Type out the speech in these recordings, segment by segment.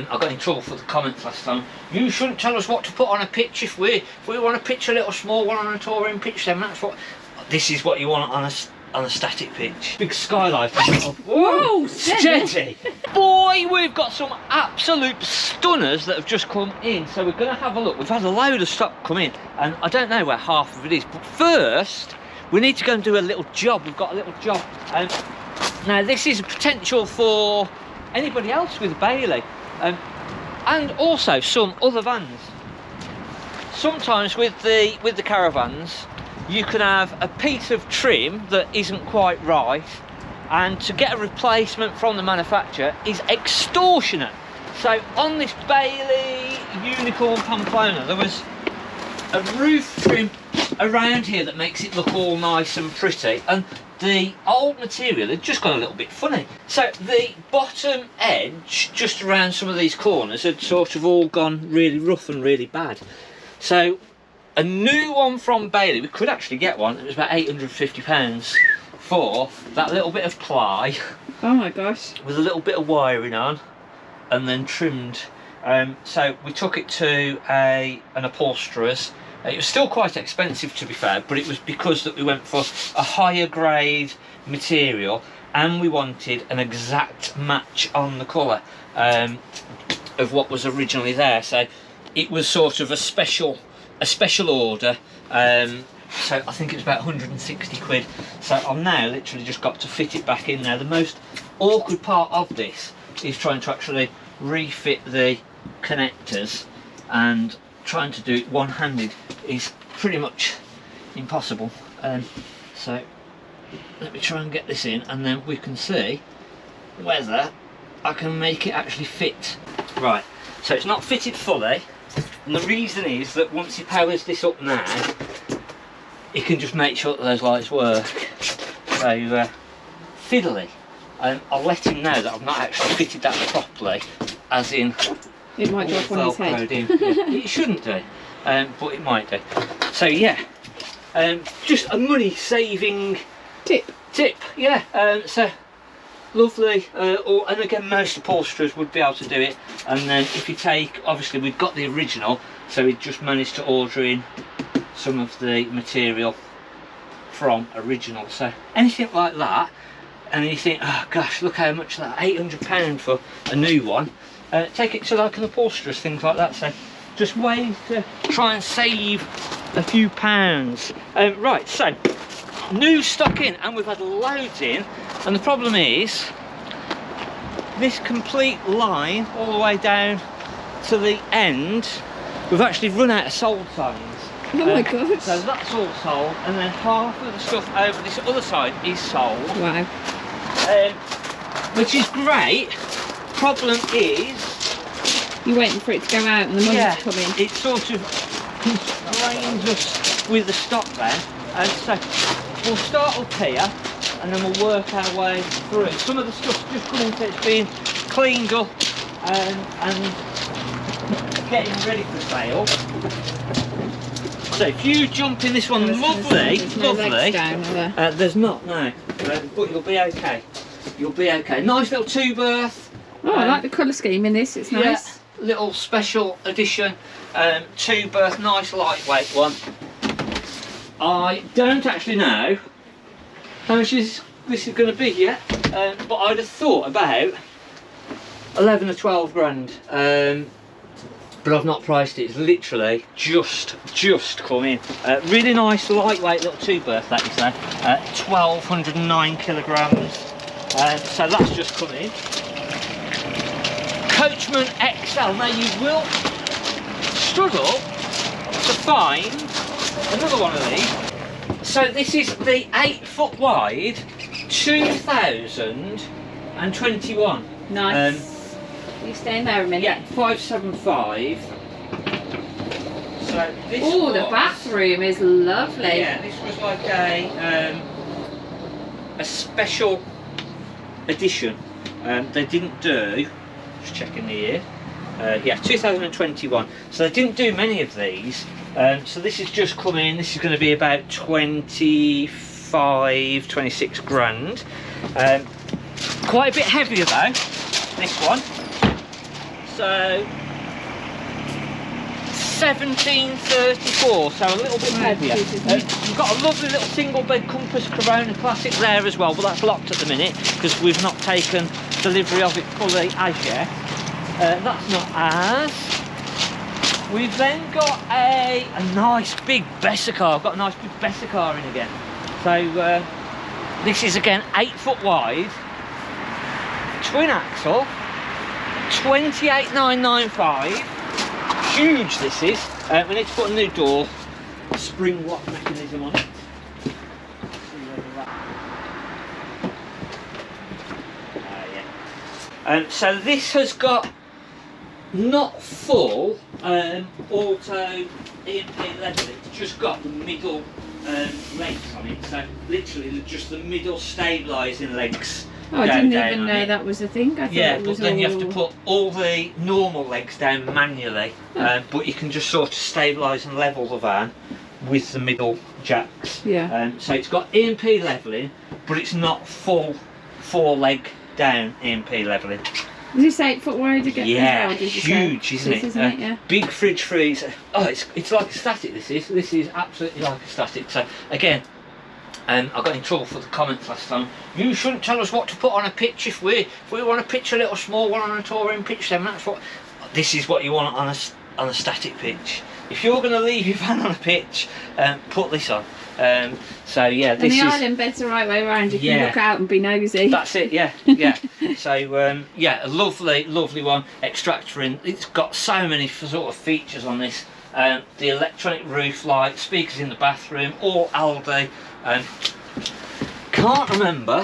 I got in trouble for the comments last time. You shouldn't tell us what to put on a pitch. If we want to pitch a little small one on a touring pitch, then that's what. This is what you want on a static pitch. Big skylight. Whoa, steady. Boy, we've got some absolute stunners that have just come in. So we're going to have a look. We've had a load of stock come in, and I don't know where half of it is. But first, we need to go and do a little job. We've got a little job. Now this is a potential for anybody else with a Bailey. And also some other vans. Sometimes with the caravans, you can have a piece of trim that isn't quite right, and to get a replacement from the manufacturer is extortionate. So on this Bailey Unicorn Pamplona, there was a roof trim around here that makes it look all nice and pretty, and the old material had just gone a little bit funny. So the bottom edge, just around some of these corners, had sort of all gone really rough and really bad. So a new one from Bailey, we could actually get one, it was about £850 for that little bit of ply. Oh my gosh. With a little bit of wiring on, and then trimmed. So we took it to an upholsterer's. It was still quite expensive, to be fair, but it was because that we went for a higher grade material, and we wanted an exact match on the colour of what was originally there. So it was sort of a special order. So I think it was about 160 quid. So I've now literally just got to fit it back in there. The most awkward part of this is trying to actually refit the connectors, and trying to do it one-handed is pretty much impossible. So let me try and get this in, and then we can see whether I can make it actually fit. Right, so it's not fitted fully, and the reason is that once he powers this up now, he can just make sure that those lights work. So fiddly. I'll let him know that I've not actually fitted that properly, as in it might drop on his head. Yeah, it shouldn't do, but it might do. So yeah, just a money saving tip. Yeah, so lovely. And again, most upholsterers would be able to do it. And then if you take, obviously we've got the original, so we just managed to order in some of the material from original. So anything like that, and you think, oh gosh, look how much that, £800 for a new one. Take it to like an upholsterer's, things like that. So just ways to try and save a few pounds. Right, so new stock in, and we've had loads in, and the problem is this complete line all the way down to the end, we've actually run out of sold signs. Oh my gosh. So that's all sold, and then half of the stuff over this other side is sold. Wow. Which is great. Problem is, you're waiting for it to go out and the money to come in. It sort of constrains us with the stock there, and so we'll start up here and then we'll work our way through it. Some of the stuff's just coming to it's being cleaned up and getting ready for sale. So if you jump in this one, lovely. No legs down, are there? There's not, no, but you'll be okay. You'll be okay. Nice little two-berth. Oh, I like the colour scheme in this, it's nice. Yeah, little special edition two-berth, nice lightweight one. I don't actually know how much this is going to be yet, but I'd have thought about 11 or 12 grand, but I've not priced it. It's literally just come in. Really nice lightweight little two-berth, that is there, 1209 kilograms, so that's just come in. Coachman XL. Now you will struggle to find another one of these. So this is the 8 foot wide 2021. Nice. You staying there a minute? Yeah, 575. So this oh, the bathroom is lovely. Yeah, this was like a special edition. They didn't do, just checking the year, yeah, 2021. So they didn't do many of these. So this has just come in. This is going to be about 25, 26 grand. Quite a bit heavier though, this one. so 1734, so a little bit heavier. We've got a lovely little single bed Compass Corona Classic there as well, but that's locked at the minute because we've not taken delivery of it fully as yet. That's not ours. We've then got a nice big Besser car. I've got a nice big Besser car in again. So this is again 8 foot wide, twin axle, 28,995. Huge this is. We need to put a new door spring lock mechanism on it. So this has got not full auto EMP level, it's just got the middle legs on it, so literally just the middle stabilising legs. Oh, I didn't even know that was a thing. I thought yeah, it was but then all... you have to put all the normal legs down manually, but you can just sort of stabilise and level the van with the middle jacks. Yeah. So it's got EMP levelling, but it's not full 4 leg down EMP levelling. Is this 8 foot wide again? Yeah, well, huge, isn't it? Yeah. Big fridge freezer. Oh, it's like a static. This is absolutely like a static. So again, I got in trouble for the comments last time. You shouldn't tell us what to put on a pitch. If we want to pitch a little small one on a touring pitch, then that's what. This is what you want on a static pitch. If you're going to leave your van on a pitch, put this on. So yeah, this is. And the island bed's the right way around. You can look out and be nosy. That's it. Yeah. So yeah, a lovely one. Extractor in. It's got so many sort of features on this. The electronic roof light, speakers in the bathroom, all Aldi. Can't remember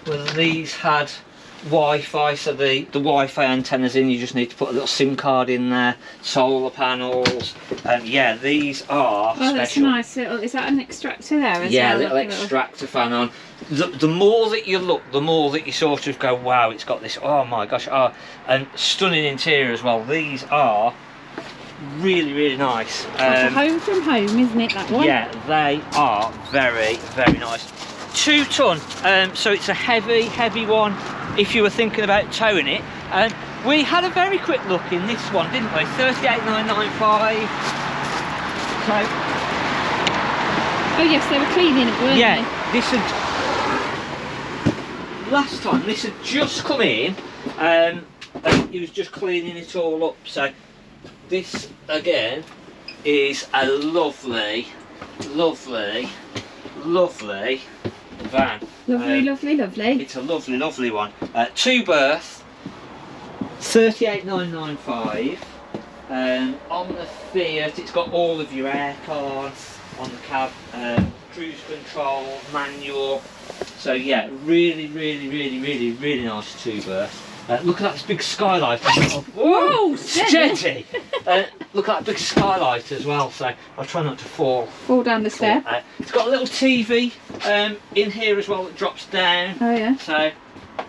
whether these had Wi-Fi, so the Wi-Fi antennas in, you just need to put a little SIM card in there, solar panels, yeah, these are special. That's nice. Is that an extractor there as yeah, well? little extractor fan on. The more that you look, the more that you sort of go, wow, it's got this, oh my gosh, and stunning interior as well. These are really nice. That's a home from home, isn't it, that one? Yeah, they are very nice. 2 ton, so it's a heavy one if you were thinking about towing it. We had a very quick look in this one, didn't we? 38,995. So, oh yes, they were cleaning it, weren't they? This had last time this had just come in, and he was just cleaning it all up. So this again is a lovely van. Lovely. It's a lovely one. 2 berth, 38,995. On the Fiat, it's got all of your aircon on the cab, cruise control, manual. So yeah, really nice 2 berth. Look at that big skylight. Whoa, steady! Look at that big skylight as well, so I'll try not to fall down the stair. It's got a little TV in here as well that drops down. Oh yeah. So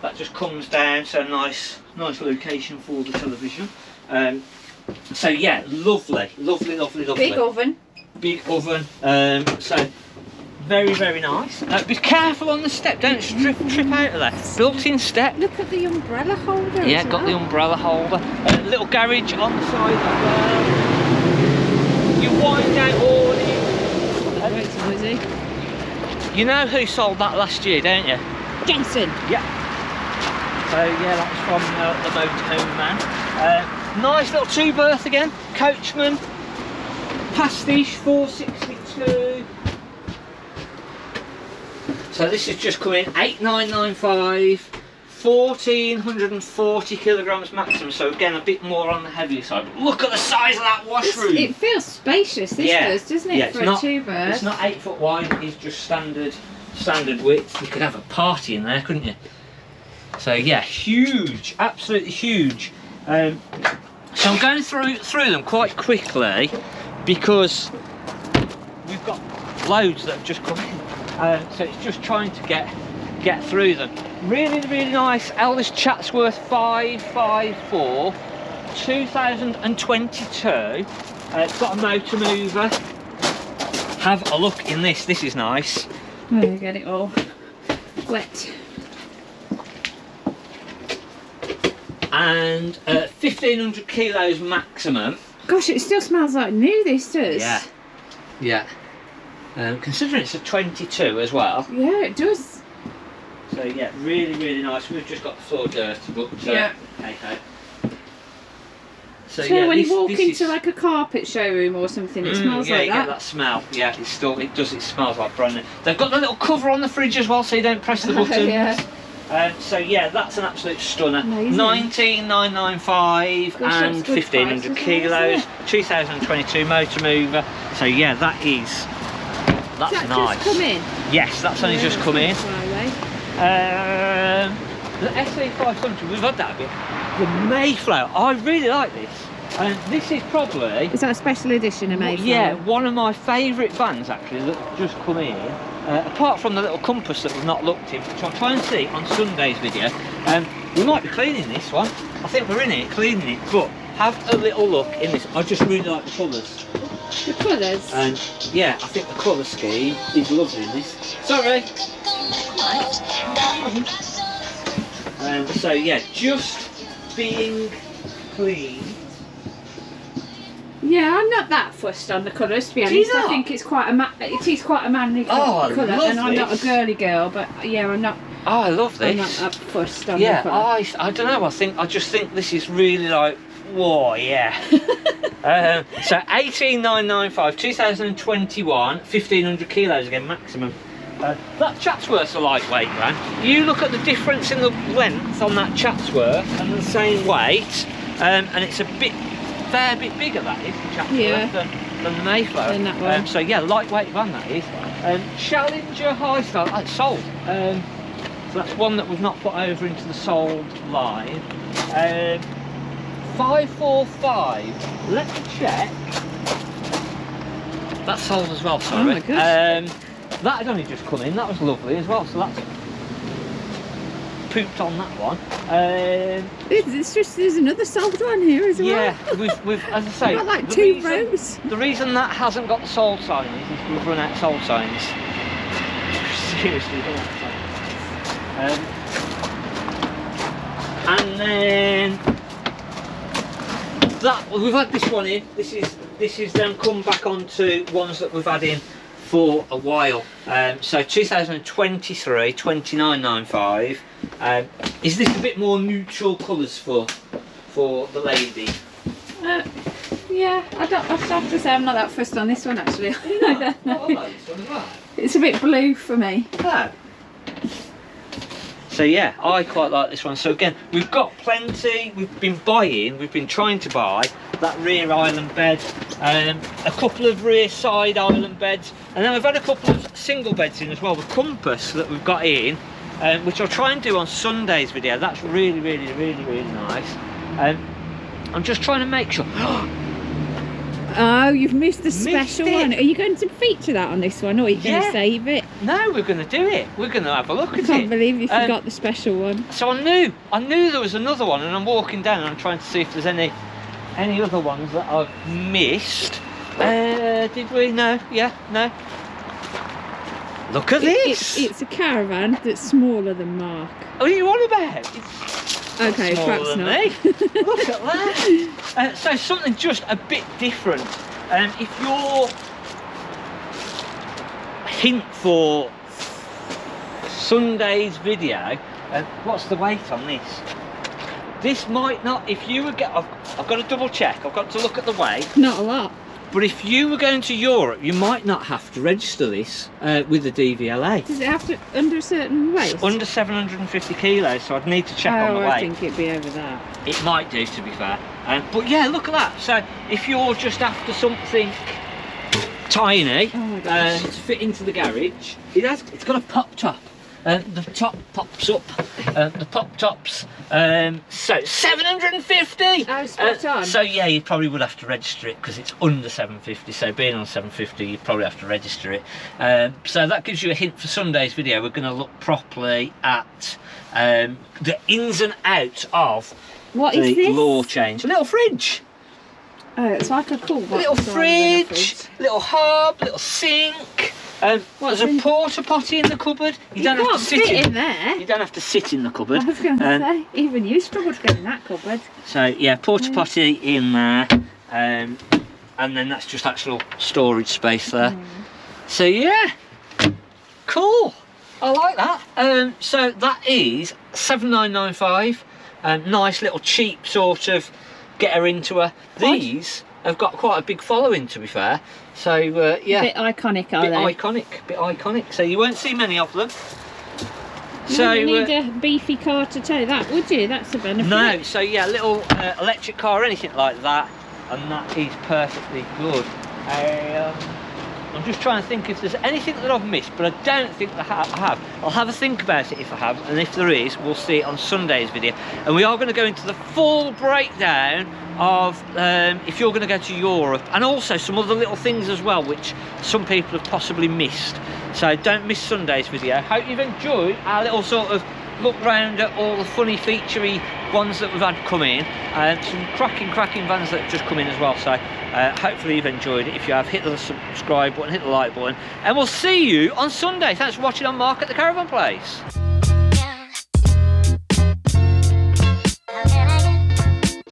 that just comes down, so nice location for the television. So yeah, lovely. Big oven. So very nice. Be careful on the step, don't trip out of there. Built-in step. Look at the umbrella holder. Yeah, got the umbrella holder. Little garage on the side as well. You wind out awning. It's noisy. You know who sold that last year, don't you? Jason. Yeah. So yeah, that was from the Motorhome man. Nice little 2 berth again. Coachman. Pastiche 462. So this is just coming 8,995, 1,440 kilograms maximum. So again, a bit more on the heavier side. But look at the size of that washroom. It feels spacious. This does, doesn't it? Yeah, for a 2 berth. It's not 8 foot wide. It's just standard width. You could have a party in there, couldn't you? So yeah, huge, absolutely huge. So I'm going through them quite quickly because we've got loads that have just come in. So it's just trying to get through them. Really nice Ellis Chatsworth 554 2022. It's got a motor mover. Have a look in this. This is nice. Oh, you get it all wet. and 1,500 kilos maximum. Gosh, it still smells like new, this does. Yeah. Yeah. Considering it's a 22 as well. Yeah, it does. So yeah, really, really nice. We've just got the floor dirty, but Yeah. hey ho. So So yeah, when this, you walk this into is, like a carpet showroom or something, it smells yeah, like you that. get that smell. Yeah, it smells like brand new. They've got the little cover on the fridge as well, so you don't press the buttons. Yeah. So yeah, that's an absolute stunner. Amazing. 19,995 Gosh, and that's good 1,500 price, kilos. isn't it? 2022 motor mover. So yeah, that's Does that nice. just come in? Yes, that's only just come in. Friday. The SA500, we've had that a bit. The Mayflower, I really like this. And this is probably, Is that a special edition of Mayflower? yeah, one of my favourite vans actually that have just come in. Apart from the little compass that we've not looked in, which I'll try and see on Sunday's video. We might be cleaning this one. I think we're in it, cleaning it, but have a little look in this. I just really like the colours. The colours? And yeah, I think the colour scheme is lovely in this. Sorry! So yeah, just being clean. Yeah, I'm not that fussed on the colours, to be Do you honest. I not? think it's quite a it is quite a manly Oh, I colour, love and I'm not a this. girly girl, but yeah, I'm not Oh, I love this. I'm not that fussed on Yeah, the colour. I don't know. I just think this is really like, whoa, yeah. So 18,995, 2021, 1,500 kilos again maximum. That Chatsworth's a lightweight van. You look at the difference in the length on that Chatsworth and the same weight, and it's a fair bit bigger, that is, the Chatsworth, Yeah. than the Mayflower. Than that one. So yeah, lightweight van that is. Challenger High Style, that's sold. So that's one that we've not put over into the sold line. 545. Let me check. That's sold as well. Sorry. Oh my gosh. That had only just come in. That was lovely as well. So that's pooped on that one. There's another sold one here as well. Yeah, we've as I say, Got like the 2 reason- rows. The reason that hasn't got the sold sign is we've run out of sold signs. Seriously, run out of signs. And then that we've had this one in. This is then come back onto ones that we've had in for a while. So 2023, 2995. Is this a bit more neutral colours for the lady? Yeah, I have to say I'm not that fussed on this one actually. I don't know. I like this one as well. It's a bit blue for me. Oh. So yeah, I quite like this one. So again, we've got plenty. We've been trying to buy that rear island bed, a couple of rear side island beds, and then we've had a couple of single beds in as well. The compass that we've got in, which I'll try and do on Sunday's video. That's really, really, really, really nice. I'm just trying to make sure. Oh, you've missed the special it. one. Are you going to feature that on this one, or are you going Yeah. to save it? No, we're going to do it. We're going to have a look I at can't it. believe you forgot the special one. So I knew there was another one, and I'm walking down and I'm trying to see if there's any other ones that I've missed. Did we? No. Yeah. No. Look at this. It's a caravan that's smaller than Mark. What are you on about? It's Okay, smaller perhaps than not. me. Look at that. So something just a bit different. If your hint for Sunday's video, what's the weight on this? This might not. If you were I've got to double check. I've got to look at the weight. Not a lot. But if you were going to Europe, you might not have to register this with the DVLA. Does it have to under a certain weight? It's under 750 kilos, so I'd need to check on the weight. I think it'd be over that. It might do, to be fair. But yeah, look at that. So if you're just after something tiny Oh my gosh. to fit into the garage, it's got a pop top. The top pops up. The pop tops. So 750. Oh, spot on. So yeah, you probably would have to register it because it's under 750. So being on 750, you probably have to register it. So that gives you a hint for Sunday's video. We're going to look properly at the ins and outs of What the is this? law change. A little fridge. Oh, it's like a cool box. Little rather than a fridge, little hob, little sink. What's There's a in- porta potty in the cupboard. You don't have can't to sit fit in there. You don't have to sit in the cupboard. I was going to say, even you struggled to get in that cupboard. So yeah, porta potty in there, and then that's just actual storage space there. So yeah, cool. I like that. So that is 7,995. Nice little cheap sort of get her into her. These have got quite a big following, to be fair. So yeah, A bit iconic, are they? bit iconic. So you won't see many of them. You So wouldn't need a beefy car to tow that, would you? That's a benefit. no. So yeah, little electric car or anything like that, and that is perfectly good. I'm just trying to think if there's anything that I've missed, but I don't think I have. I'll have a think about it if I have, and if there is, we'll see it on Sunday's video. And we are going to go into the full breakdown of if you're going to go to Europe, and also some other little things as well, which some people have possibly missed. So don't miss Sunday's video. Hope you've enjoyed our little sort of look round at all the funny featurey ones that we've had come in, and some cracking vans that have just come in as well. So hopefully you've enjoyed it. If you have, hit the subscribe button, hit the like button, and we'll see you on Sunday. Thanks for watching on Mark at the Caravan Place.